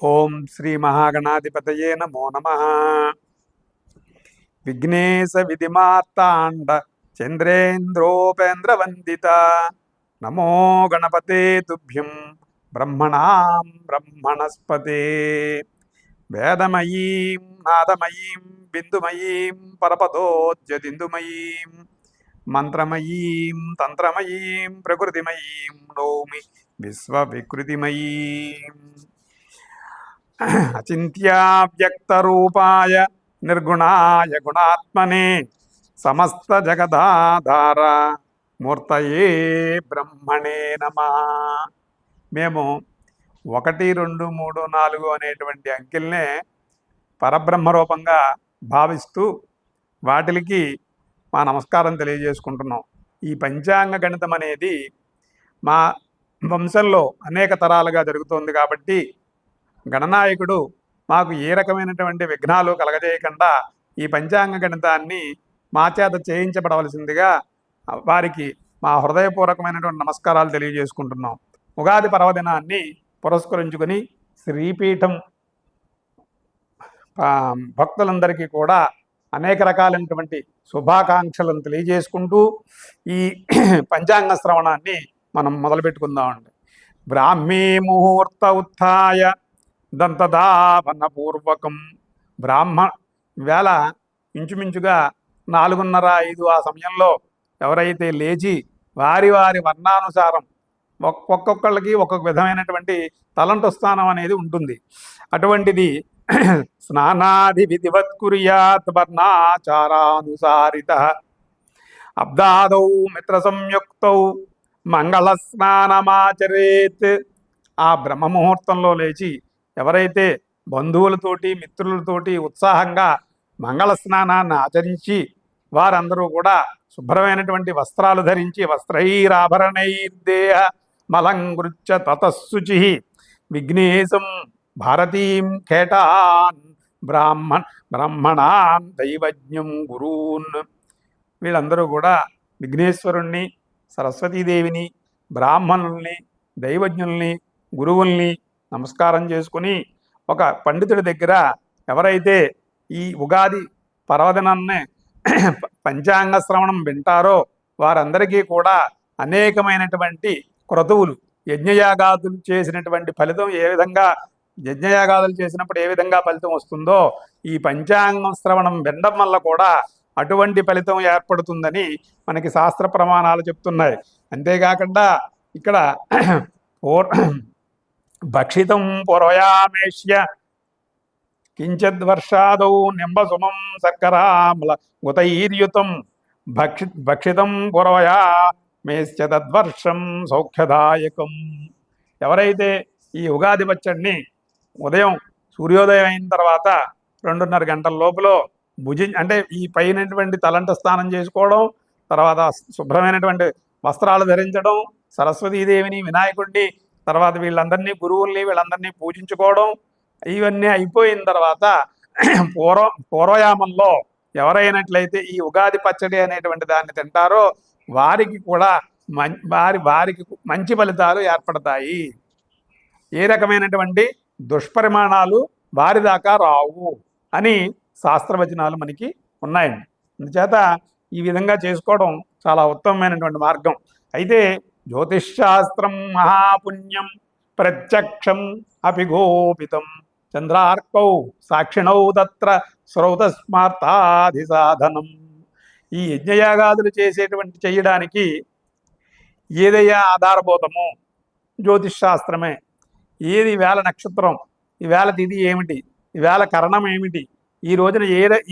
ఓం శ్రీ మహాగణాధిపతయే నమో నమః. విఘ్నేశ విధిమార్తాండ చంద్రేంద్రోపేంద్ర వందిత నమో గణపతే తుభ్యం బ్రహ్మణాం బ్రహ్మణస్పతే. వేదమయీం నాదమయీం బిందుమయీం పరపదోద్యదిందుమయీం మంత్రమయీం తంత్రమయీం ప్రకృతిమయీం నౌమి విశ్వవికృతిమయీం. అచింత్యావ్యక్తరూపాయ నిర్గుణాయ గుణాత్మనే సమస్త జగదాధార మూర్తయే బ్రహ్మణే నమః. మేము 1, 2, 3, 4 అనేటువంటి అంకెల్నే పరబ్రహ్మ రూపంగా భావిస్తూ వాటికి మా నమస్కారం తెలియజేసుకుంటున్నాం. ఈ పంచాంగ గణితం అనేది మా వంశంలో అనేక తరాలుగా జరుగుతోంది కాబట్టి గణనాయకుడు మాకు ఏ రకమైనటువంటి విఘ్నాలు కలగజేయకుండా ఈ పంచాంగ గణితాన్ని మా చేత చేయించబడవలసిందిగా వారికి మా హృదయపూర్వకమైనటువంటి నమస్కారాలు తెలియజేసుకుంటున్నాం. ఉగాది పర్వదినాన్ని పురస్కరించుకొని శ్రీపీఠం భక్తులందరికీ కూడా అనేక రకాలైనటువంటి శుభాకాంక్షలను తెలియజేసుకుంటూ ఈ పంచాంగ శ్రవణాన్ని మనం మొదలుపెట్టుకుందామండి. బ్రాహ్మీ ముహూర్త ఉత్థాయ దంతదావనపూర్వకం. వేళ ఇంచుమించుగా 4:30, 5 ఆ సమయంలో ఎవరైతే లేచి వారి వారి వర్ణానుసారం ఒక్కొక్కళ్ళకి ఒక్కొక్క విధమైనటువంటి తలంటు స్థానం అనేది ఉంటుంది. అటువంటిది స్నానాది విధివత్కుర్యాత్ వర్ణాచారానుసారిత అబ్దాదౌ మిత్ర సంయుక్తౌ మంగళ స్నానమాచరేత్. ఆ బ్రహ్మముహూర్తంలో లేచి ఎవరైతే బంధువులతోటి మిత్రులతోటి ఉత్సాహంగా మంగళ స్నానాన్ని ఆచరించి వారందరూ కూడా శుభ్రమైనటువంటి వస్త్రాలు ధరించి వస్త్రైరాభరణైర్దేహ మలంగృత్య తతశుచి విఘ్నేశం భారతీం కేటాన్ బ్రాహ్మణాన్ దైవజ్ఞం గురూన్. వీళ్ళందరూ కూడా విఘ్నేశ్వరుణ్ణి, సరస్వతీదేవిని, బ్రాహ్మణుల్ని, దైవజ్ఞుల్ని, గురువుల్ని నమస్కారం చేసుకుని ఒక పండితుడి దగ్గర ఎవరైతే ఈ ఉగాది పర్వదినాన్ని పంచాంగ శ్రవణం వింటారో వారందరికీ కూడా అనేకమైనటువంటి క్రతువులు, యజ్ఞయాగాదులు చేసినటువంటి ఫలితం ఏ విధంగా, యజ్ఞయాగాదులు చేసినప్పుడు ఏ విధంగా ఫలితం వస్తుందో ఈ పంచాంగ శ్రవణం వినడం వల్ల కూడా అటువంటి ఫలితం ఏర్పడుతుందని మనకి శాస్త్ర ప్రమాణాలు చెప్తున్నాయి. అంతేకాకుండా ఇక్కడ భక్షితం పూర్వయామేష్య కించిద్వర్షాదౌ నింబసుమం శర్కరామల గుతైర్యుతం భక్షితం పూర్వయామేశ్చ తద్వర్షం సౌఖ్యదాయకం. ఎవరైతే ఈ ఉగాది పచ్చడిని ఉదయం సూర్యోదయం అయిన తర్వాత 2:30 గంటల లోపల అంటే ఈ పైనటువంటి తలంట స్నానం చేసుకోవడం, తర్వాత శుభ్రమైనటువంటి వస్త్రాలు ధరించడం, సరస్వతీదేవిని, వినాయకుడిని, తర్వాత వీళ్ళందరినీ గురువుల్ని వీళ్ళందరినీ పూజించుకోవడం, ఇవన్నీ అయిపోయిన తర్వాత పూర్వయామంలో ఎవరైనట్లయితే ఈ ఉగాది పచ్చడి అనేటువంటి దాన్ని తింటారో వారికి కూడా వారికి మంచి ఫలితాలు ఏర్పడతాయి. ఏ రకమైనటువంటి దుష్పరిమాణాలు వారి దాకా రావు అని శాస్త్రవచనాలు మనకి ఉన్నాయండి. అందుచేత ఈ విధంగా చేసుకోవడం చాలా ఉత్తమమైనటువంటి మార్గం. అయితే జ్యోతిష్శాస్త్రం మహాపుణ్యం ప్రత్యక్షం అపిగోపితం చంద్రార్కౌ సాక్షిణౌ తత్ర శ్రౌతస్మార్తాది సాధనం. ఈ యజ్ఞయాగాదులు చేయడానికి ఏదయ్యా ఆధారభూతము? జ్యోతిష్శాస్త్రమే. ఏది వేళ నక్షత్రం, ఈ వేళ తిథి ఏమిటి, ఈ వేళ కరణం ఏమిటి, ఈ రోజున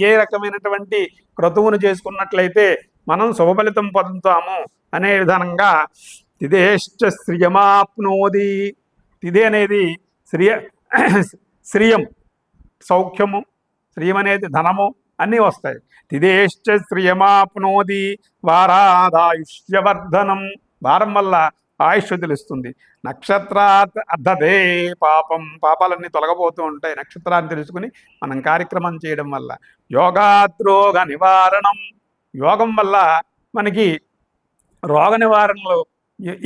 ఏ రకమైనటువంటి క్రతువును చేసుకున్నట్లయితే మనం శుభఫలితం పొందుతాము అనే విధానంగా తిథేశ్చ శ్రియమాప్నోది. తిథి అనేది శ్రియం, సౌఖ్యము, శ్రియం అనేది ధనము అన్నీ వస్తాయి. తిథేశ్చ శ్రియమాప్నోది వారాదాయుష్యవర్ధనం. వారం వల్ల ఆయుష్ తెలుస్తుంది. నక్షత్రాత్ అర్ధదే పాపం, పాపాలన్నీ తొలగబోతూ ఉంటాయి నక్షత్రాన్ని తెలుసుకుని మనం కార్యక్రమం చేయడం వల్ల. యోగాద్రోగ నివారణం, యోగం వల్ల మనకి రోగ నివారణలో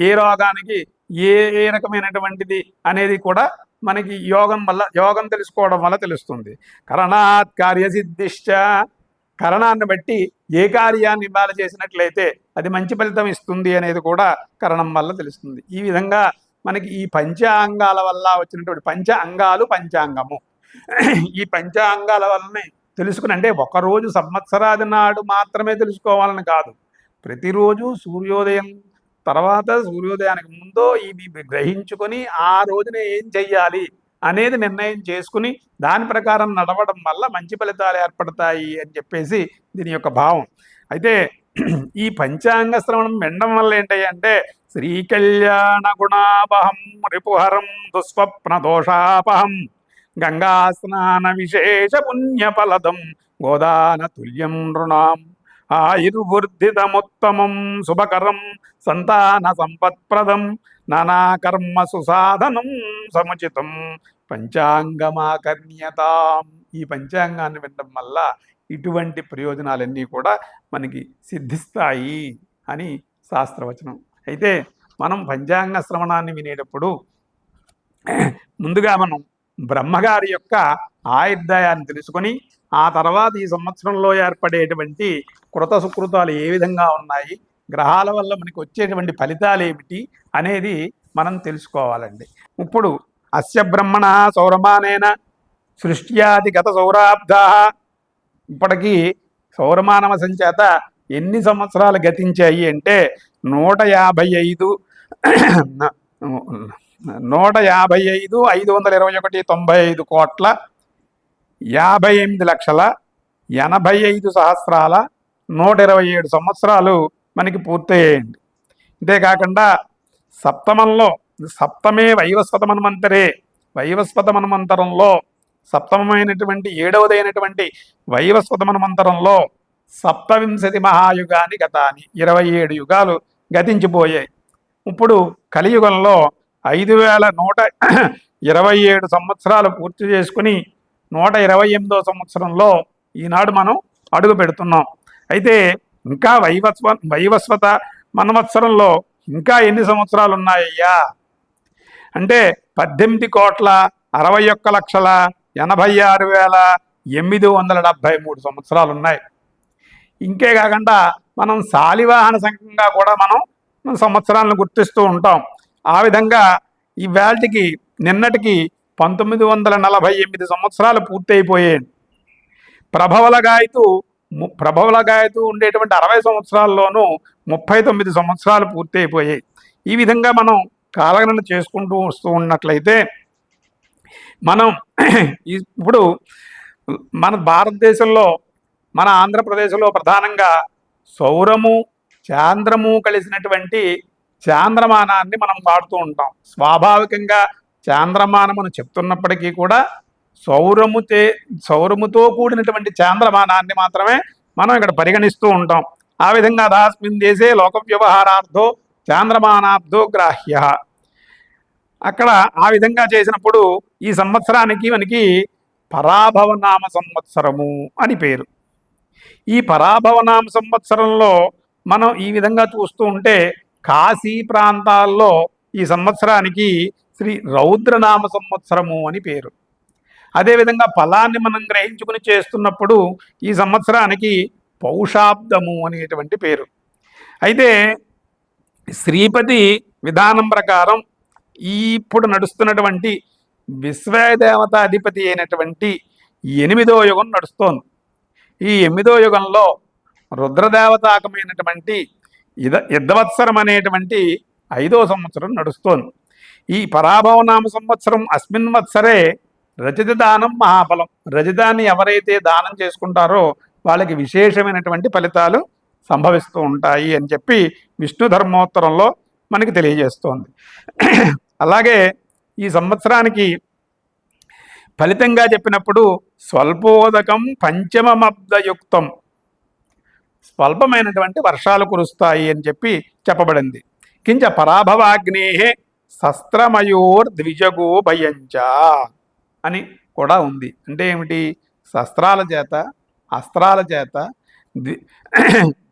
ఏ రోగానికి ఏ రకమైనటువంటిది అనేది కూడా మనకి యోగం తెలుసుకోవడం వల్ల తెలుస్తుంది. కరణాత్ కార్యసిద్ధిశ్చ, కరణాన్ని బట్టి ఏ కార్యాన్ని ఇవాళ చేసినట్లయితే అది మంచి ఫలితం ఇస్తుంది అనేది కూడా కరణం వల్ల తెలుస్తుంది. ఈ విధంగా మనకి ఈ పంచాంగాల వల్ల వచ్చినటువంటి అంగాలు పంచాంగము, ఈ పంచాంగాల వల్లనే తెలుసుకుని, అంటే ఒకరోజు సంవత్సరాది నాడు మాత్రమే తెలుసుకోవాలని కాదు, ప్రతిరోజు సూర్యోదయం తర్వాత సూర్యోదయానికి ముందో ఇవి గ్రహించుకొని ఆ రోజున ఏం చెయ్యాలి అనేది నిర్ణయం చేసుకుని దాని ప్రకారం నడవడం వల్ల మంచి ఫలితాలు ఏర్పడతాయి అని చెప్పేసి దీని యొక్క భావం. అయితే ఈ పంచాంగ శ్రవణం వినడం వల్ల ఏంటంటే శ్రీకళ్యాణ గుణాపహం రిపుహరం దుస్వప్న దోషాపహం గంగా స్నాన విశేష పుణ్యఫలదం గోదాన తుల్యం నృణాం ఆయుర్వృద్ధితముత్తమం శుభకరం సంతాన సంపత్ప్రదం నానాకర్మ సుసాధనం సముచితం పంచాంగమాకర్ణ్యతాం. ఈ పంచాంగాన్ని వినడం వల్ల ఇటువంటి ప్రయోజనాలన్నీ కూడా మనకి సిద్ధిస్తాయి అని శాస్త్రవచనం. అయితే మనం పంచాంగ శ్రవణాన్ని వినేటప్పుడు ముందుగా మనం బ్రహ్మగారి యొక్క ఆయుర్దాయాన్ని తెలుసుకొని ఆ తర్వాత ఈ సంవత్సరంలో ఏర్పడేటువంటి కృత సుకృతాలు ఏ విధంగా ఉన్నాయి, గ్రహాల వల్ల మనకి వచ్చేటువంటి ఫలితాలు ఏమిటి అనేది మనం తెలుసుకోవాలండి. ఇప్పుడు అస్య బ్రహ్మణ సౌరమానేన సృష్ట్యాది గత సౌరాబ్ధ, ఇప్పటికీ సౌరమానవ సంచేత ఎన్ని సంవత్సరాలు గతించాయి అంటే 155,525,58,85,127 సంవత్సరాలు మనకి పూర్తయ్యాయండి. అంతేకాకుండా సప్తమంలో, సప్తమే వైవస్వత మన్వంతరే, వైవస్వత మన్వంతరంలో సప్తమైనటువంటి 7వదైనటువంటి వైవస్వత మన్వంతరంలో 27 మహాయుగాన్ని గతాని, 27 యుగాలు గతించిపోయాయి. ఇప్పుడు కలియుగంలో 5,127 సంవత్సరాలు పూర్తి చేసుకుని 128వ సంవత్సరంలో ఈనాడు మనం అడుగు పెడుతున్నాం. అయితే ఇంకా వైవస్వత మన్వంతరంలో ఇంకా ఎన్ని సంవత్సరాలు ఉన్నాయ్యా అంటే 18,81,86,873 సంవత్సరాలు ఉన్నాయి. ఇంకే కాకుండా మనం శాలివాహన సంఖ్యంగా కూడా మనం సంవత్సరాలను గుర్తిస్తూ ఉంటాం. ఆ విధంగా ఈవేళకి నిన్నటికి 1948 సంవత్సరాలు పూర్తయిపోయాయి. ప్రభవల గాయతు ఉండేటువంటి 60 సంవత్సరాల్లోనూ 39 సంవత్సరాలు పూర్తయిపోయాయి. ఈ విధంగా మనం కాలగణన చేసుకుంటూ వస్తూ ఉన్నట్లయితే మనం ఇప్పుడు మన భారతదేశంలో, మన ఆంధ్రప్రదేశ్లో ప్రధానంగా సౌరము చాంద్రము కలిసినటువంటి చాంద్రమానాన్ని మనం వాడుతూ ఉంటాం. స్వాభావికంగా చాంద్రమానం అని చెప్తున్నప్పటికీ కూడా సౌరముతో కూడినటువంటి చాంద్రమానాన్ని మాత్రమే మనం ఇక్కడ పరిగణిస్తూ ఉంటాం. ఆ విధంగా దాస్మిన్ దేశే లోక వ్యవహారార్థో చాంద్రమానార్థో గ్రాహ్య, అక్కడ ఆ విధంగా చేసినప్పుడు ఈ సంవత్సరానికి మనకి పరాభవనామ సంవత్సరము అని పేరు. ఈ పరాభవనామ సంవత్సరంలో మనం ఈ విధంగా చూస్తూ ఉంటే కాశీ ప్రాంతాల్లో ఈ సంవత్సరానికి శ్రీ రౌద్రనామ సంవత్సరము అని పేరు. అదేవిధంగా ఫలాన్ని మనం గ్రహించుకుని చేస్తున్నప్పుడు ఈ సంవత్సరానికి పౌషాబ్దము అనేటువంటి పేరు. అయితే శ్రీపతి విధానం ప్రకారం ఇప్పుడు నడుస్తున్నటువంటి విశ్వదేవత అధిపతి అయినటువంటి 8వ యుగం నడుస్తోంది. ఈ 8వ యుగంలో రుద్రదేవతాకమైనటువంటి యుద్ధవత్సరం అనేటువంటి 5వ సంవత్సరం నడుస్తోంది. ఈ పరాభవనామ సంవత్సరం అస్మిన్ వత్సరే రజత దానం మహాఫలం. రజతాన్ని ఎవరైతే దానం చేసుకుంటారో వాళ్ళకి విశేషమైనటువంటి ఫలితాలు సంభవిస్తూ ఉంటాయి అని చెప్పి విష్ణు ధర్మోత్తరంలో మనకి తెలియజేస్తోంది. అలాగే ఈ సంవత్సరానికి ఫలితంగా చెప్పినప్పుడు స్వల్పోదకం పంచమమబ్దయుక్తం, స్వల్పమైనటువంటి వర్షాలు కురుస్తాయి అని చెప్పి చెప్పబడింది. కించ పరాభవాగ్నే శస్త్రమయోర్ద్విజగో భయంచ అని కూడా ఉంది. అంటే ఏమిటి? శస్త్రాల చేత అస్త్రాల చేత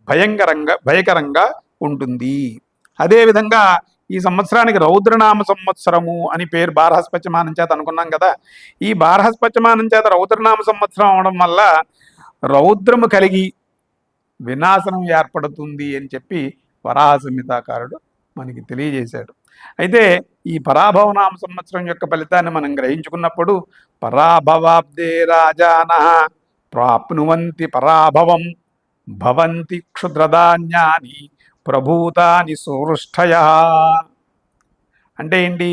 భయంకరంగా ఉంటుంది. అదేవిధంగా ఈ సంవత్సరానికి రౌద్రనామ సంవత్సరము అని పేరు బారహస్పత్యమానం చేత అనుకున్నాం కదా. ఈ బారహస్పత్యమానం చేత రౌద్రనామ సంవత్సరం అవడం వల్ల రౌద్రము కలిగి వినాశనం ఏర్పడుతుంది అని చెప్పి వరాహ సంహితాకారుడు మనకి తెలియజేశాడు. అయితే ఈ పరాభవనామ సంవత్సరం యొక్క ఫలితాన్ని మనం గ్రహించుకున్నప్పుడు పరాభవాబ్దే రాజాన ప్రాప్నువంతి పరాభవం భవంతి క్షుద్రధాన్యాని ప్రభూతాని సువృష్టయ. అంటే ఏంటి?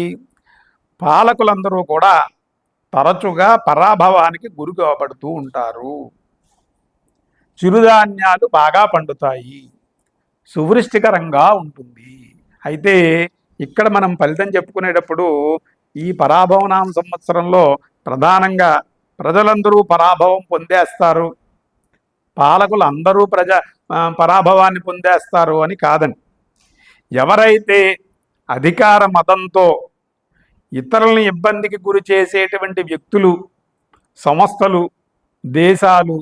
పాలకులందరూ కూడా తరచుగా పరాభవానికి గురి కాబడుతూ ఉంటారు. చిరుధాన్యాలు బాగా పండుతాయి, సువృష్టికరంగా ఉంటుంది. అయితే ఇక్కడ మనం ఫలితం చెప్పుకునేటప్పుడు ఈ పరాభవనామ సంవత్సరంలో ప్రధానంగా ప్రజలందరూ పరాభవం పొందేస్తారు, పాలకులు అందరూ పరాభవాన్ని పొందేస్తారు అని కాదండి. ఎవరైతే అధికార మతంతో ఇతరులని ఇబ్బందికి గురి చేసేటువంటి వ్యక్తులు, సంస్థలు, దేశాలు,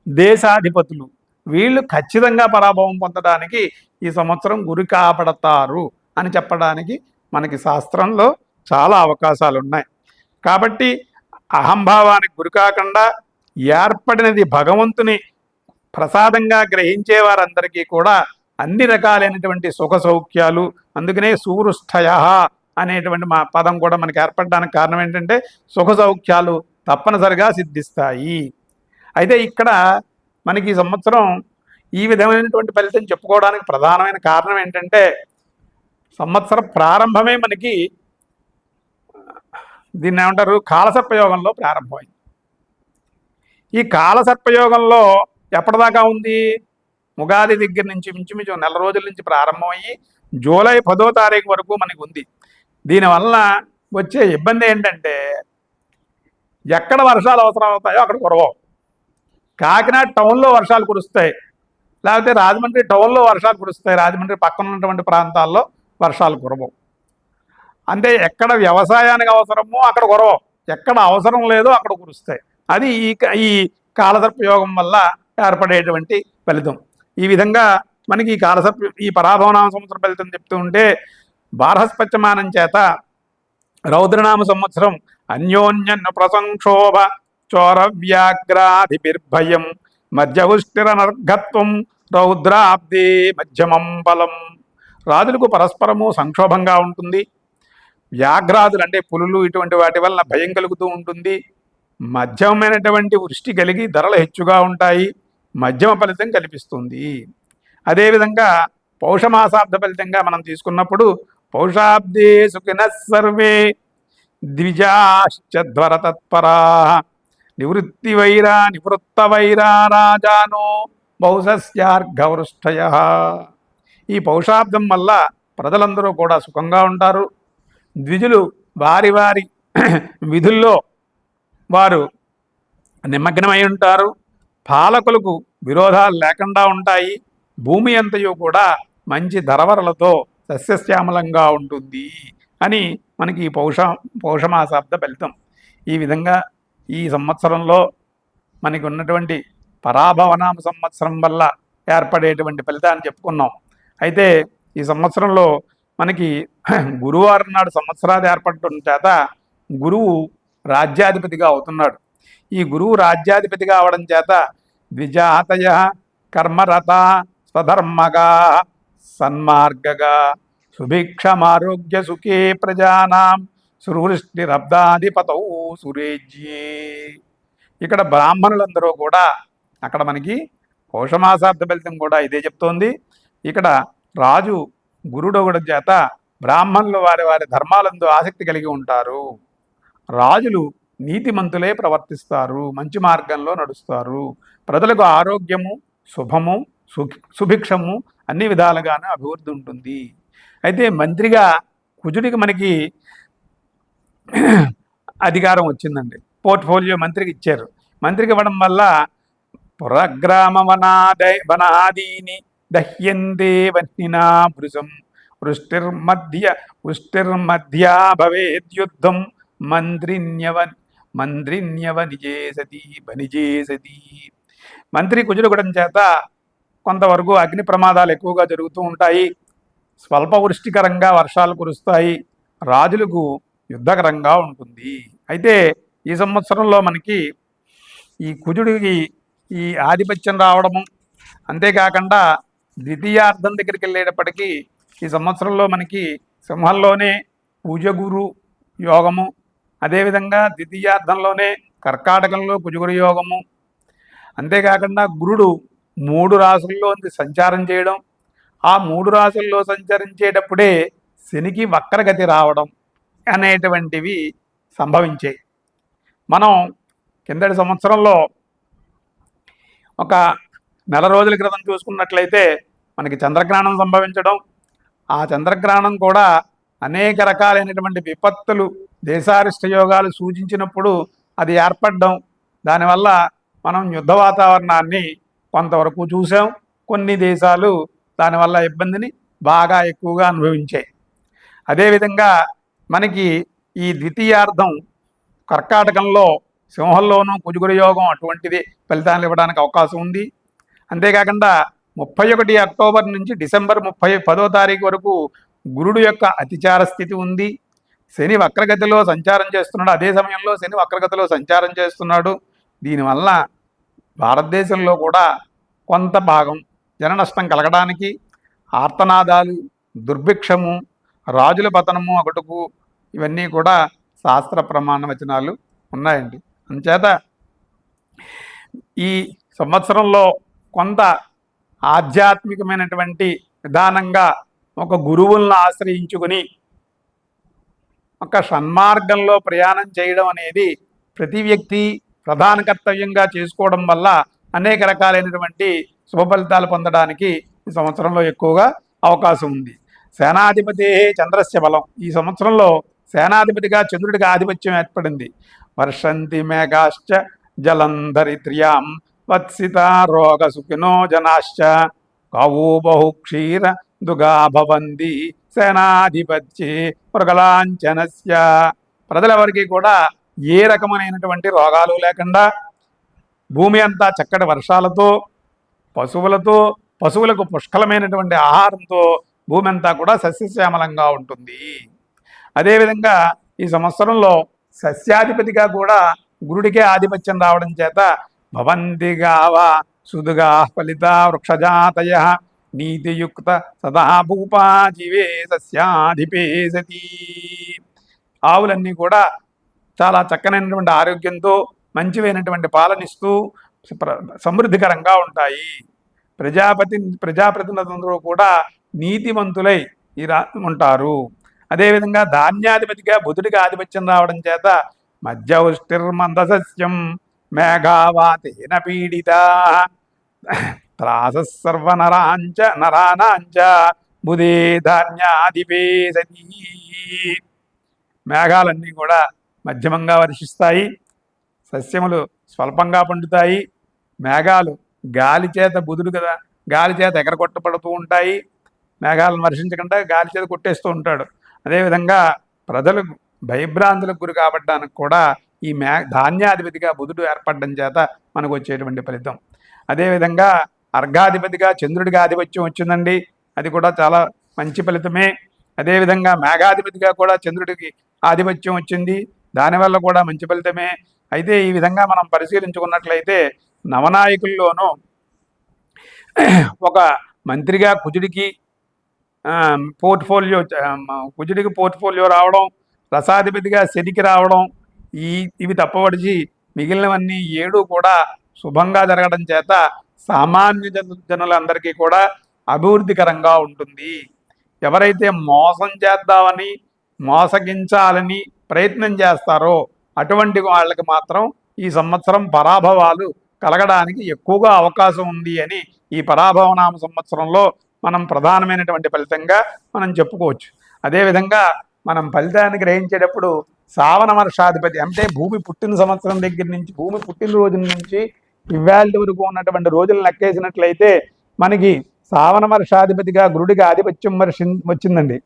దేశాధిపతులు వీళ్ళు ఖచ్చితంగా పరాభవం పొందడానికి ఈ సంవత్సరం గురి కాబడతారు అని చెప్పడానికి మనకి శాస్త్రంలో చాలా అవకాశాలు ఉన్నాయి. కాబట్టి అహంభావానికి గురి కాకుండా ఏర్పడినది భగవంతుని ప్రసాదంగా గ్రహించే వారందరికీ కూడా అన్ని రకాలైనటువంటి సుఖ సౌఖ్యాలు, అందుకనే సువృష్టయ అనేటువంటి మా పదం కూడా మనకి ఏర్పడడానికి కారణం ఏంటంటే సుఖ సౌఖ్యాలు తప్పనిసరిగా సిద్ధిస్తాయి. అయితే ఇక్కడ మనకి ఈ సంవత్సరం ఈ విధమైనటువంటి ఫలితం చెప్పుకోవడానికి ప్రధానమైన కారణం ఏంటంటే సంవత్సర ప్రారంభమే మనకి దీన్ని ఏమంటారు, కాలసర్పయోగంలో ప్రారంభమైంది. ఈ కాలసర్పయోగంలో ఎప్పటిదాకా ఉంది? ఉగాది దగ్గర నుంచి మించుమించు నెల రోజుల నుంచి ప్రారంభమయ్యి జూలై 10వ తారీఖు వరకు మనకు ఉంది. దీనివల్ల వచ్చే ఇబ్బంది ఏంటంటే ఎక్కడ వర్షాలు అవసరం అవుతాయో అక్కడ కురవవు. కాకినాడ టౌన్లో వర్షాలు కురుస్తాయి, లేకపోతే రాజమండ్రి టౌన్లో వర్షాలు కురుస్తాయి, రాజమండ్రి పక్కన ఉన్నటువంటి ప్రాంతాల్లో వర్షాలు కురవవు. అంటే ఎక్కడ వ్యవసాయానికి అవసరమో అక్కడ కురవవు, ఎక్కడ అవసరం లేదో అక్కడ కురుస్తాయి. అది ఈ కాలసర్పయోగం వల్ల ఏర్పడేటువంటి ఫలితం. ఈ విధంగా మనకి ఈ పరాభవనామ సంవత్సర ఫలితం చెప్తూ ఉంటే బారహస్పత్యమానం చేత రౌద్రనామ సంవత్సరం అన్యోన్యన్న ప్రసంక్షోభ చోరవ్యాఘ్రాధిభిర్భయం మధ్యవుష్టిరనర్ఘత్వం రౌద్రాబ్దే మధ్యమం బలం. రాజులకు పరస్పరము సంక్షోభంగా ఉంటుంది. వ్యాఘ్రాదులు అంటే పులులు ఇటువంటి వాటి వల్ల భయం కలుగుతూ ఉంటుంది. మధ్యమైనటువంటి వృష్టి కలిగి ధరలు హెచ్చుగా ఉంటాయి, మధ్యమ ఫలితం కల్పిస్తుంది. అదేవిధంగా పౌషమాసాబ్ద ఫలితంగా మనం తీసుకున్నప్పుడు పౌషాబ్దే సుఖిన సర్వే ద్విజాశ్చధ్వర తత్పరా నివృత్త వైరా రాజానో బహుశస్యార్ఘవృష్టయ. ఈ పౌషాబ్దం వల్ల ప్రజలందరూ కూడా సుఖంగా ఉంటారు. ద్విజులు వారి వారి విధుల్లో వారు నిమగ్నమై ఉంటారు. పాలకులకు విరోధాలు లేకుండా ఉంటాయి. భూమి అంతయు కూడా మంచి ధరవరలతో సస్యశ్యామలంగా ఉంటుంది అని మనకి ఈ పౌషమాసాబ్ద ఫలితం. ఈ విధంగా ఈ సంవత్సరంలో మనకి ఉన్నటువంటి పరాభవనామ సంవత్సరం వల్ల ఏర్పడేటువంటి ఫలితాన్ని చెప్పుకున్నాం. అయితే ఈ సంవత్సరంలో మనకి గురువారం నాడు సంవత్సరాది ఏర్పడటం చేత గురువు రాజ్యాధిపతిగా అవుతున్నాడు. ఈ గురువు రాజ్యాధిపతిగా అవడం చేత ద్విజాతయ కర్మరత స్వధర్మగా సన్మార్గగా సుభిక్షమారోగ్య సుఖే ప్రజానాం సువృష్టిరబ్దాధిపతౌ సురేజ్యే. ఇక్కడ బ్రాహ్మణులందరూ కూడా అక్కడ మనకి పౌషమాసాబ్ద ఫలితం కూడా ఇదే చెప్తోంది. ఇక్కడ రాజు గురుడొకడం చేత బ్రాహ్మణులు వారి వారి ధర్మాలందు ఆసక్తి కలిగి ఉంటారు. రాజులు నీతిమంతులే ప్రవర్తిస్తారు, మంచి మార్గంలో నడుస్తారు. ప్రజలకు ఆరోగ్యము, శుభము, సుభిక్షము అన్ని విధాలుగానే అభివృద్ధి ఉంటుంది. అయితే మంత్రిగా కుజుడికి మనకి అధికారం వచ్చిందండి. పోర్ట్ఫోలియో మంత్రికి ఇచ్చారు. మంత్రికి ఇవ్వడం వల్ల పురగ్రామ వనాదీని దహ్యందే వహ్నినా భృశం వృష్టిర్మధ్యా భవేద్యుద్ధం మంత్రిన్యవ నిజేసతి. మంత్రి కుజుడు కూడా చేత కొంతవరకు అగ్ని ప్రమాదాలు ఎక్కువగా జరుగుతూ ఉంటాయి. స్వల్పవృష్టికరంగా వర్షాలు కురుస్తాయి, రాజులకు యుద్ధకరంగా ఉంటుంది. అయితే ఈ సంవత్సరంలో మనకి ఈ కుజుడికి ఈ ఆధిపత్యం రావడము, అంతేకాకుండా ద్వితీయార్థం దగ్గరికి వెళ్ళేటప్పటికీ ఈ సంవత్సరంలో మనకి సింహంలోనే కుజగురు యోగము, అదేవిధంగా ద్వితీయార్థంలోనే కర్కాటకంలో కుజగురు యోగము, అంతేకాకుండా గురుడు 3 రాశుల్లో సంచారం చేయడం, ఆ 3 రాశుల్లో సంచరించేటప్పుడే శనికి వక్రగతి రావడం అనేటువంటివి సంభవించాయి. మనం కిందటి సంవత్సరంలో ఒక నెల రోజుల క్రితం చూసుకున్నట్లయితే మనకి చంద్రగ్రహణం సంభవించడం, ఆ చంద్రగ్రహణం కూడా అనేక రకాలైనటువంటి విపత్తులు, దేశారిష్ట యోగాలు సూచించినప్పుడు అది ఏర్పడడం, దానివల్ల మనం యుద్ధ వాతావరణాన్ని కొంతవరకు చూసాం. కొన్ని దేశాలు దానివల్ల ఇబ్బందిని బాగా ఎక్కువగా అనుభవించాయి. అదేవిధంగా మనకి ఈ ద్వితీయార్థం కర్కాటకంలో సింహంలోనూ కుజగురు యోగం అటువంటిది ఫలితాలు ఇవ్వడానికి అవకాశం ఉంది. అంతేకాకుండా 31 అక్టోబర్ నుంచి డిసెంబర్ 10వ తారీఖు వరకు గురుడు యొక్క అతిచార స్థితి ఉంది. శని వక్రగతిలో సంచారం చేస్తున్నాడు. అదే సమయంలో శని వక్రగతిలో సంచారం చేస్తున్నాడు. దీనివల్ల భారతదేశంలో కూడా కొంత భాగం జన నష్టం కలగడానికి, ఆర్తనాదాలు, దుర్భిక్షము, రాజుల పతనము ఒకటుకు ఇవన్నీ కూడా శాస్త్ర ప్రమాణ వచనాలు ఉన్నాయండి. అందుచేత ఈ సంవత్సరంలో కొంత ఆధ్యాత్మికమైనటువంటి విధానంగా ఒక గురువులను ఆశ్రయించుకుని ఒక సన్మార్గంలో ప్రయాణం చేయడం అనేది ప్రతి వ్యక్తి ప్రధాన కర్తవ్యంగా చేసుకోవడం వల్ల అనేక రకాలైనటువంటి శుభ ఫలితాలు పొందడానికి ఈ సంవత్సరంలో ఎక్కువగా అవకాశం ఉంది. సేనాధిపతి చంద్రస్య బలం, ఈ సంవత్సరంలో సేనాధిపతిగా చంద్రుడికి ఆధిపత్యం ఏర్పడింది. వర్షంతి మేఘాశ్చ జలంధరిత్ర్యాం వత్సిత రోగ సుఖినో జనాశ్చ గావో బహుక్షీర దుగా భవంతి సేనాధిపత్యే మృగలాంఛనస్య. ప్రజలెవరికి కూడా ఏ రకమైనటువంటి రోగాలు లేకుండా భూమి అంతా చక్కటి వర్షాలతో, పశువులకు పుష్కలమైనటువంటి ఆహారంతో భూమి అంతా కూడా సస్యశ్యామలంగా ఉంటుంది. అదేవిధంగా ఈ సంవత్సరంలో సస్యాధిపతిగా కూడా గురుడికే ఆధిపత్యం రావడం చేత భవంతిగావ సుదుగా ఫలిత వృక్షజాతయ నీతియుక్త సదా భూపా జీవే సస్యాధిపే సతీ. ఆవులన్నీ కూడా చాలా చక్కనైనటువంటి ఆరోగ్యంతో మంచివైనటువంటి పాలనిస్తూ సమృద్ధికరంగా ఉంటాయి. ప్రజాప్రతినిధులందరూ కూడా నీతివంతులై ఉంటారు. అదేవిధంగా ధాన్యాధిపతిగా బుధుడికి ఆధిపత్యం రావడం చేత మధ్యౌష్టిర్మందసస్యం మేఘావాతేన పీడిత త్రాస సర్వనరాంచ నరానాంచ బుధే ధాన్యాధిపే సతీ. మేఘాలన్నీ కూడా మధ్యమంగా వర్షిస్తాయి, సస్యములు స్వల్పంగా పండుతాయి. మేఘాలు గాలి చేత, బుధుడు కదా, గాలి చేత ఎగరగొట్టబడుతూ ఉంటాయి. మేఘాలను వర్షించకుండా గాలి చేత కొట్టేస్తూ ఉంటాడు. అదేవిధంగా ప్రజలకు భయభ్రాంతులకు గురి కాబట్టడానికి కూడా ఈ ధాన్యాధిపతిగా బుధుడు ఏర్పడడం చేత మనకు వచ్చేటువంటి ఫలితం. అదేవిధంగా అర్ఘాధిపతిగా చంద్రుడికి ఆధిపత్యం వచ్చిందండి, అది కూడా చాలా మంచి ఫలితమే. అదేవిధంగా మేఘాధిపతిగా కూడా చంద్రుడికి ఆధిపత్యం వచ్చింది, దానివల్ల కూడా మంచి ఫలితమే. అయితే ఈ విధంగా మనం పరిశీలించుకున్నట్లయితే నవనాయకుల్లోనూ ఒక మంత్రిగా కుజుడికి పోర్ట్ఫోలియో రావడం, రసాధిపతిగా శనికి రావడం, ఇవి తప్పవడిచి మిగిలినవన్నీ 7 కూడా శుభంగా జరగడం చేత సామాన్య జనులందరికీ కూడా అభివృద్ధికరంగా ఉంటుంది. ఎవరైతే మోసం చేద్దామని, మోసగించాలని ప్రయత్నం చేస్తారో అటువంటి వాళ్ళకి మాత్రం ఈ సంవత్సరం పరాభవాలు కలగడానికి ఎక్కువగా అవకాశం ఉంది అని ఈ పరాభవనామ సంవత్సరంలో మనం ప్రధానమైనటువంటి ఫలితంగా మనం చెప్పుకోవచ్చు. అదేవిధంగా మనం ఫలితాన్ని గ్రహించేటప్పుడు శ్రావణ వర్షాధిపతి అంటే భూమి పుట్టిన సంవత్సరం దగ్గర నుంచి, భూమి పుట్టినరోజు నుంచి ఇవాళ వరకు ఉన్నటువంటి రోజులు లెక్కేసినట్లయితే మనకి శ్రావణ వర్షాధిపతిగా గురుడికి ఆధిపత్యం వచ్చిందండి.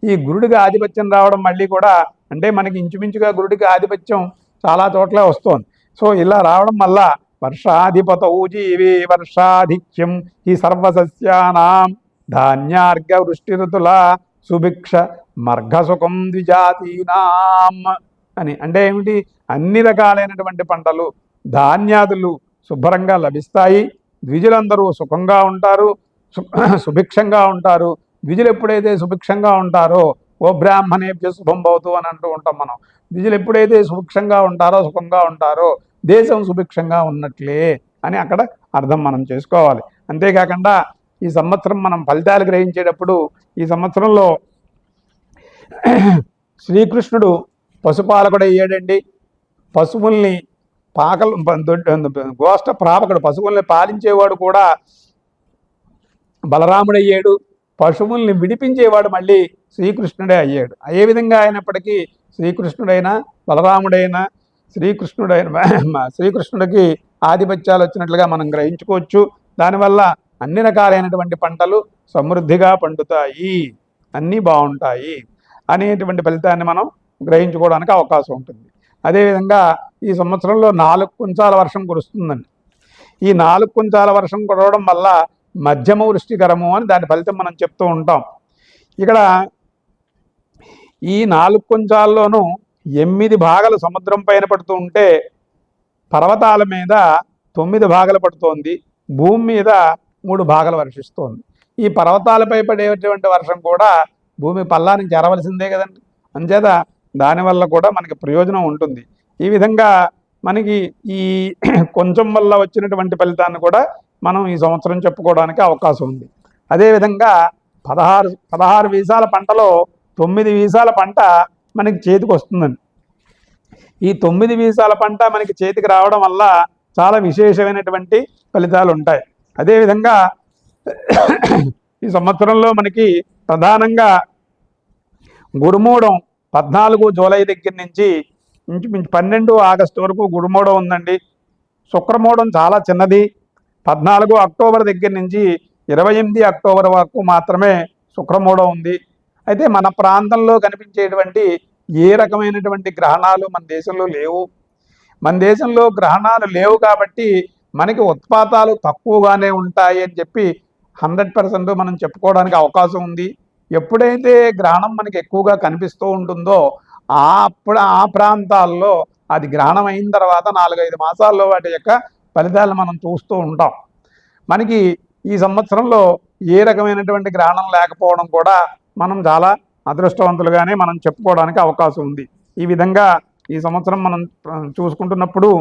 ఈ గురుడికి ఆధిపత్యం రావడం మళ్ళీ కూడా అంటే మనకి ఇంచుమించుగా గురుడికి ఆధిపత్యం చాలా చోట్ల వస్తోంది. సో ఇలా రావడం వల్ల వర్షాధిపతౌ జీవే వర్షాధిక్యం ఈ సర్వసస్యానాం ధాన్యార్ఘ వృష్టి ఋతుల సుభిక్ష మర్ఘసుఖం ద్విజాతీనాం అని. అంటే ఏమిటి? అన్ని రకాలైనటువంటి పంటలు ధాన్యాదులు శుభ్రంగా లభిస్తాయి, ద్విజులందరూ సుఖంగా ఉంటారు, సుభిక్షంగా ఉంటారు. ద్విజులు ఎప్పుడైతే సుభిక్షంగా ఉంటారో ఓ బ్రాహ్మణేభ్య శుభం భవతు అని అంటూ ఉంటాం మనం. ద్విజులు ఎప్పుడైతే సుభిక్షంగా ఉంటారో సుఖంగా ఉంటారో దేశం సుభిక్షంగా ఉన్నట్లే అని అక్కడ అర్థం మనం చేసుకోవాలి. అంతేకాకుండా ఈ సంవత్సరం మనం ఫలితాలు గ్రహించేటప్పుడు ఈ సంవత్సరంలో శ్రీకృష్ణుడు పశుపాలకుడు అయ్యాడండి. పశువుల్ని గోష్ఠ ప్రాపకుడు, పశువుల్ని పాలించేవాడు కూడా బలరాముడు అయ్యాడు. పశువుల్ని విడిపించేవాడు మళ్ళీ శ్రీకృష్ణుడే అయ్యాడు. ఏ విధంగా అయినప్పటికీ శ్రీకృష్ణుడైనా బలరాముడైనా శ్రీకృష్ణుడికి ఆధిపత్యాలు వచ్చినట్లుగా మనం గ్రహించుకోవచ్చు. దానివల్ల అన్ని రకాలైనటువంటి పంటలు సమృద్ధిగా పండుతాయి, అన్నీ బాగుంటాయి అనేటువంటి ఫలితాన్ని మనం గ్రహించుకోవడానికి అవకాశం ఉంటుంది. అదేవిధంగా ఈ సంవత్సరంలో 4 కుంచాల వర్షం కురుస్తుందండి. ఈ 4 కుంచాల వర్షం కురవడం వల్ల మధ్యమ వృష్టికరము అని దాని ఫలితం మనం చెప్తూ ఉంటాం. ఇక్కడ ఈ 4 కుంచాల్లోనూ 8 భాగాలు సముద్రం పైన పడుతూ ఉంటే పర్వతాల మీద 9 భాగాలు పడుతోంది, భూమి మీద 3 భాగాలు వర్షిస్తోంది. ఈ పర్వతాలపై పడేటువంటి వర్షం కూడా భూమి పల్లానికి చేరవలసిందే కదండి. అంచేత దానివల్ల కూడా మనకి ప్రయోజనం ఉంటుంది. ఈ విధంగా మనకి ఈ కొంచెం వల్ల వచ్చినటువంటి ఫలితాన్ని కూడా మనం ఈ సంవత్సరం చెప్పుకోవడానికి అవకాశం ఉంది. అదేవిధంగా 16 వీసాల పంటలో 9 వీసాల పంట మనకి చేతికి వస్తుందండి. ఈ 9 వీసాల పంట మనకి చేతికి రావడం వల్ల చాలా విశేషమైనటువంటి ఫలితాలు ఉంటాయి. అదేవిధంగా ఈ సంవత్సరంలో మనకి ప్రధానంగా గురుమూఢం 14 జూలై దగ్గర నుంచి 12 ఆగస్టు వరకు గురుమూఢం ఉందండి. శుక్రమూఢం చాలా చిన్నది. 14 అక్టోబర్ దగ్గర నుంచి 28 అక్టోబర్ వరకు మాత్రమే శుక్రమూఢం ఉంది. అయితే మన ప్రాంతంలో కనిపించేటువంటి ఏ రకమైనటువంటి గ్రహణాలు మన దేశంలో లేవు. మన దేశంలో గ్రహణాలు లేవు కాబట్టి మనకి ఉత్పాతాలు తక్కువగానే ఉంటాయి అని చెప్పి 100% మనం చెప్పుకోవడానికి అవకాశం ఉంది. ఎప్పుడైతే గ్రహణం మనకి ఎక్కువగా కనిపిస్తూ ఉంటుందో అప్పుడు ఆ ప్రాంతాల్లో అది గ్రహణం అయిన తర్వాత 4-5 మాసాల్లో వాటి యొక్క ఫలితాలను మనం చూస్తూ ఉంటాం. మనకి ఈ సంవత్సరంలో ఏ రకమైనటువంటి గ్రహణం లేకపోవడం కూడా మనం చాలా అదృష్టవంతులుగానే మనం చెప్పుకోవడానికి అవకాశం ఉంది. ఈ విధంగా ఈ సంవత్సరం మనం చూసుకుంటున్నప్పుడు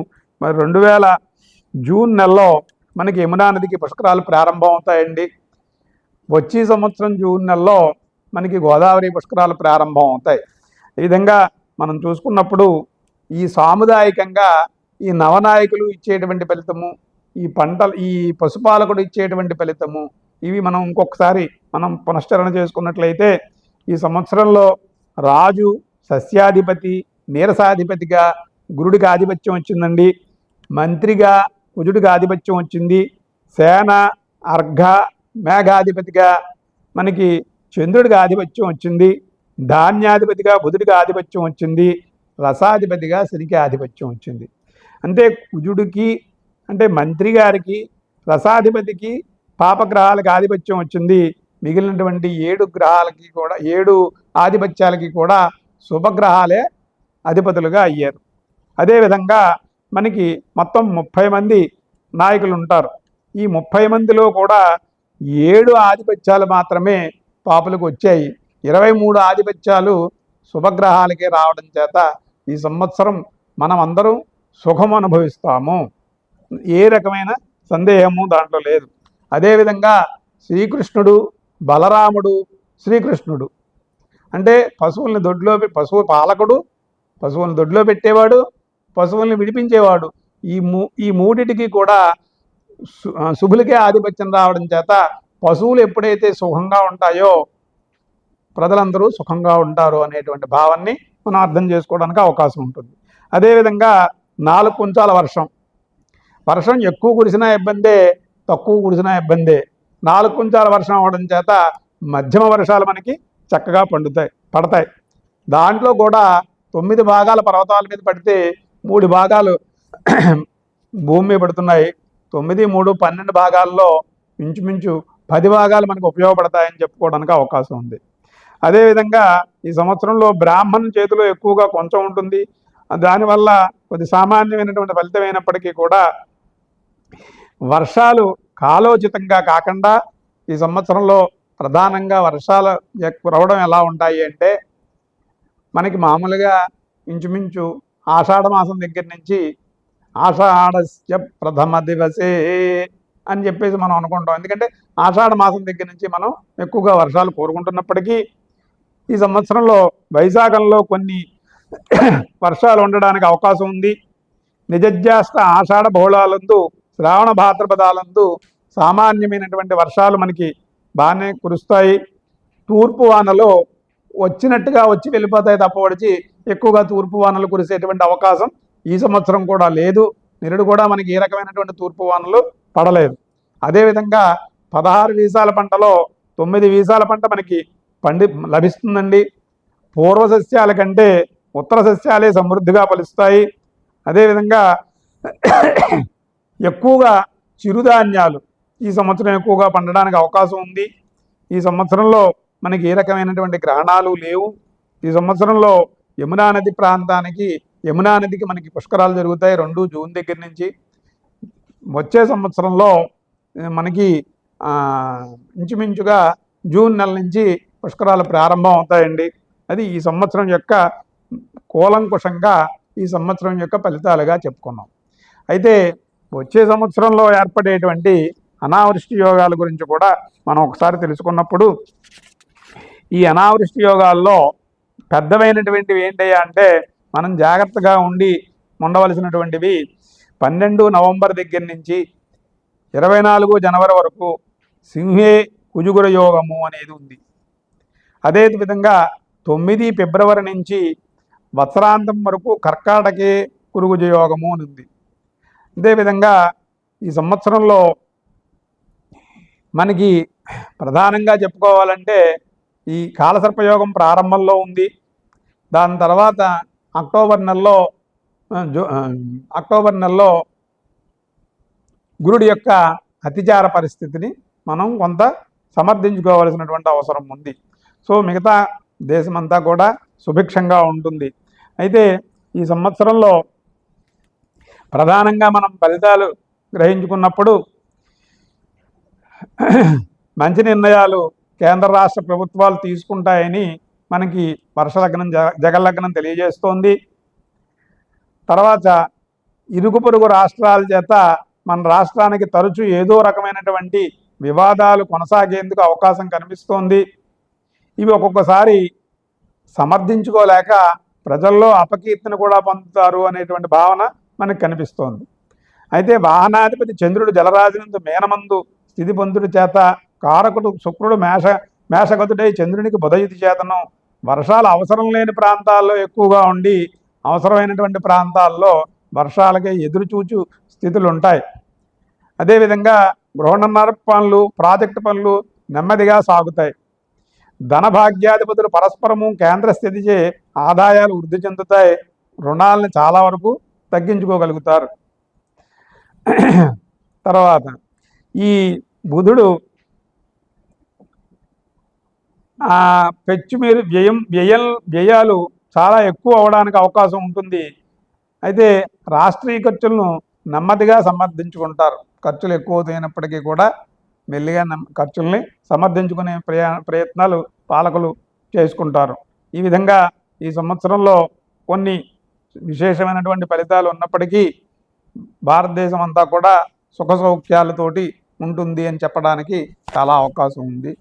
మరి 2000 జూన్ నెలలో మనకి యమునా నదికి పుష్కరాలు ప్రారంభం అవుతాయండి. వచ్చే సంవత్సరం జూన్ నెలలో మనకి గోదావరి పుష్కరాలు ప్రారంభం అవుతాయి. ఈ విధంగా మనం చూసుకున్నప్పుడు ఈ సాముదాయికంగా ఈ నవనాయకులు ఇచ్చేటువంటి ఫలితము, ఈ పంటలు ఈ పశుపాలకుడు ఇచ్చేటువంటి ఫలితము, ఇవి మనం ఇంకొకసారి మనం పునశ్చరణ చేసుకున్నట్లయితే ఈ సంవత్సరంలో రాజు సస్యాధిపతి నీరసాధిపతిగా గురుడికి ఆధిపత్యం వచ్చిందండి. మంత్రిగా కుజుడికి ఆధిపత్యం వచ్చింది. సేన అర్ఘ మేఘాధిపతిగా మనకి చంద్రుడికి ఆధిపత్యం వచ్చింది. ధాన్యాధిపతిగా బుధుడికి ఆధిపత్యం వచ్చింది. రసాధిపతిగా శనికి ఆధిపత్యం వచ్చింది. అంటే కుజుడికి అంటే మంత్రి గారికి రసాధిపతికి పాపగ్రహాలకు ఆధిపత్యం వచ్చింది. మిగిలినటువంటి 7 గ్రహాలకి కూడా 7 ఆధిపత్యాలకి కూడా శుభగ్రహాలే అధిపతులుగా అయ్యారు. అదేవిధంగా మనకి మొత్తం 30 మంది నాయకులు ఉంటారు. ఈ 30 మందిలో కూడా 7 ఆధిపత్యాలు మాత్రమే పాపులకు వచ్చాయి. 23 ఆధిపత్యాలు శుభగ్రహాలకే రావడం చేత ఈ సంవత్సరం మనం అందరం సుఖం అనుభవిస్తాము. ఏ రకమైన సందేహము దాంట్లో లేదు. అదేవిధంగా శ్రీకృష్ణుడు బలరాముడు శ్రీకృష్ణుడు అంటే పశువుల్ని పశువు పాలకుడు, పశువుల్ని దొడ్లో పెట్టేవాడు, పశువుల్ని విడిపించేవాడు. ఈ మూడిటికి కూడా శుభులకే ఆధిపత్యం రావడం చేత పశువులు ఎప్పుడైతే సుఖంగా ఉంటాయో ప్రజలందరూ సుఖంగా ఉంటారు అనేటువంటి భావాన్ని మనం అర్థం చేసుకోవడానికి అవకాశం ఉంటుంది. అదేవిధంగా 4 కుంచాల వర్షం ఎక్కువ కురిసినా ఇబ్బందే, తక్కువ కురిసినా ఇబ్బందే. 4 కుంచాల వర్షం అవడం చేత మధ్యమ వర్షాలు మనకి చక్కగా పడతాయి. దాంట్లో కూడా 9 భాగాల పర్వతాల మీద పడితే 3 భాగాలు భూమి మీద పడుతున్నాయి. 9, 3, 12 భాగాల్లో ఇంచుమించు 10 భాగాలు మనకు ఉపయోగపడతాయని చెప్పుకోవడానికి అవకాశం ఉంది. అదేవిధంగా ఈ సంవత్సరంలో బ్రాహ్మణ్ చేతిలో ఎక్కువగా కొంచెం ఉంటుంది. దానివల్ల కొద్ది సామాన్యమైనటువంటి ఫలితం అయినప్పటికీ కూడా వర్షాలు కాలోచితంగా కాకుండా ఈ సంవత్సరంలో ప్రధానంగా వర్షాలు కురవడం ఎలా ఉంటాయి అంటే, మనకి మామూలుగా ఇంచుమించు ఆషాఢ మాసం దగ్గర నుంచి ఆషాఢస్య ప్రథమ దివసే అని చెప్పేసి మనం అనుకుంటాం. ఎందుకంటే ఆషాఢ మాసం దగ్గర నుంచి మనం ఎక్కువగా వర్షాలు కోరుకుంటున్నప్పటికీ ఈ సంవత్సరంలో వైశాఖంలో కొన్ని వర్షాలు ఉండడానికి అవకాశం ఉంది. నిజజ్యేష్ఠ ఆషాఢ బహుళాలందు శ్రావణ భాద్రపదాలందు సామాన్యమైనటువంటి వర్షాలు మనకి బాగానే కురుస్తాయి. తూర్పు వానలో వచ్చినట్టుగా వచ్చి వెళ్ళిపోతాయి తప్పవడిచి ఎక్కువగా తూర్పు వానలు కురిసేటువంటి అవకాశం ఈ సంవత్సరం కూడా లేదు. నిరుడు కూడా మనకి ఏ రకమైనటువంటి తూర్పు వానలు పడలేదు. అదేవిధంగా 16 వీసాల పంటలో 9 వీసాల పంట మనకి లభిస్తుందండి. పూర్వ సస్యాల కంటే ఉత్తర సస్యాలే సమృద్ధిగా ఫలిస్తాయి. అదేవిధంగా ఎక్కువగా చిరుధాన్యాలు ఈ సంవత్సరం ఎక్కువగా పండడానికి అవకాశం ఉంది. ఈ సంవత్సరంలో మనకి ఏ రకమైనటువంటి గ్రహణాలు లేవు. ఈ సంవత్సరంలో యమునా నది ప్రాంతానికి యమునా నదికి మనకి పుష్కరాలు జరుగుతాయి 2 జూన్ దగ్గర నుంచి. వచ్చే సంవత్సరంలో మనకి ఇంచుమించుగా జూన్ నెల నుంచి పుష్కరాలు ప్రారంభం అవుతాయండి. అది ఈ సంవత్సరం యొక్క కూలంకుషంగా ఈ సంవత్సరం యొక్క ఫలితాలుగా చెప్పుకున్నాం. అయితే వచ్చే సంవత్సరంలో ఏర్పడేటువంటి అనావృష్టి యోగాల గురించి కూడా మనం ఒకసారి తెలుసుకున్నప్పుడు, ఈ అనావృష్టి యోగాల్లో పెద్దవైనటువంటివి ఏంటయ్యా అంటే మనం జాగ్రత్తగా ఉండవలసినటువంటివి 12 నవంబర్ దగ్గర నుంచి 24 జనవరి వరకు సింహే కుజుగుర యోగము అనేది ఉంది. అదేవిధంగా 9 ఫిబ్రవరి నుంచి వత్సరాంతం వరకు కర్కాటకే కురుగుజ యోగము అని ఉంది. అదేవిధంగా ఈ సంవత్సరంలో మనకి ప్రధానంగా చెప్పుకోవాలంటే ఈ కాలసర్పయోగం ప్రారంభంలో ఉంది. దాని తర్వాత అక్టోబర్ నెలలో గురుడి యొక్క అతిచార పరిస్థితిని మనం కొంత సమర్థించుకోవాల్సినటువంటి అవసరం ఉంది. సో మిగతా దేశమంతా కూడా సుభిక్షంగా ఉంటుంది. అయితే ఈ సంవత్సరంలో ప్రధానంగా మనం ఫలితాలు గ్రహించుకున్నప్పుడు మంచి నిర్ణయాలు కేంద్ర రాష్ట్ర ప్రభుత్వాలు తీసుకుంటాయని మనకి వర్షలగ్నం జగల్లగ్నం తెలియజేస్తోంది. తర్వాత ఇరుగు పొరుగు రాష్ట్రాల చేత మన రాష్ట్రానికి తరచూ ఏదో రకమైనటువంటి వివాదాలు కొనసాగేందుకు అవకాశం కనిపిస్తోంది. ఇవి ఒక్కొక్కసారి సమర్థించుకోలేక ప్రజల్లో అపకీర్తిని కూడా పొందుతారు అనేటువంటి భావన మనకు కనిపిస్తోంది. అయితే వాహనాధిపతి చంద్రుడు జలరాజునందు మేనమందు స్థితి పొందుడి చేత కారకుడు శుక్రుడు మేషగతుడై చంద్రునికి బుధయుతి చేతను వర్షాలు అవసరం లేని ప్రాంతాల్లో ఎక్కువగా ఉండి అవసరమైనటువంటి ప్రాంతాల్లో వర్షాలకే ఎదురుచూచు స్థితులు ఉంటాయి. అదేవిధంగా గృహ నిర్మాణ పనులు ప్రాజెక్టు పనులు నెమ్మదిగా సాగుతాయి. ధనభాగ్యాధిపతులు పరస్పరము కేంద్ర స్థితిచే ఆదాయాలు వృద్ధి చెందుతాయి. రుణాలను చాలా వరకు తగ్గించుకోగలుగుతారు. తర్వాత ఈ బుధుడు పెచ్చు మీరు వ్యయాలు చాలా ఎక్కువ అవడానికి అవకాశం ఉంటుంది. అయితే రాష్ట్రీయ ఖర్చులను నెమ్మదిగా సమర్థించుకుంటారు. ఖర్చులు ఎక్కువ అవుతున్నప్పటికీ కూడా మెల్లిగా ఖర్చుల్ని సమర్థించుకునే ప్రయత్నాలు పాలకులు చేసుకుంటారు. ఈ విధంగా ఈ సంవత్సరంలో కొన్ని విశేషమైనటువంటి ఫలితాలు ఉన్నప్పటికీ భారతదేశం అంతా కూడా సుఖ సౌఖ్యాలతోటి ఉంటుంది అని చెప్పడానికి చాలా అవకాశం ఉంది.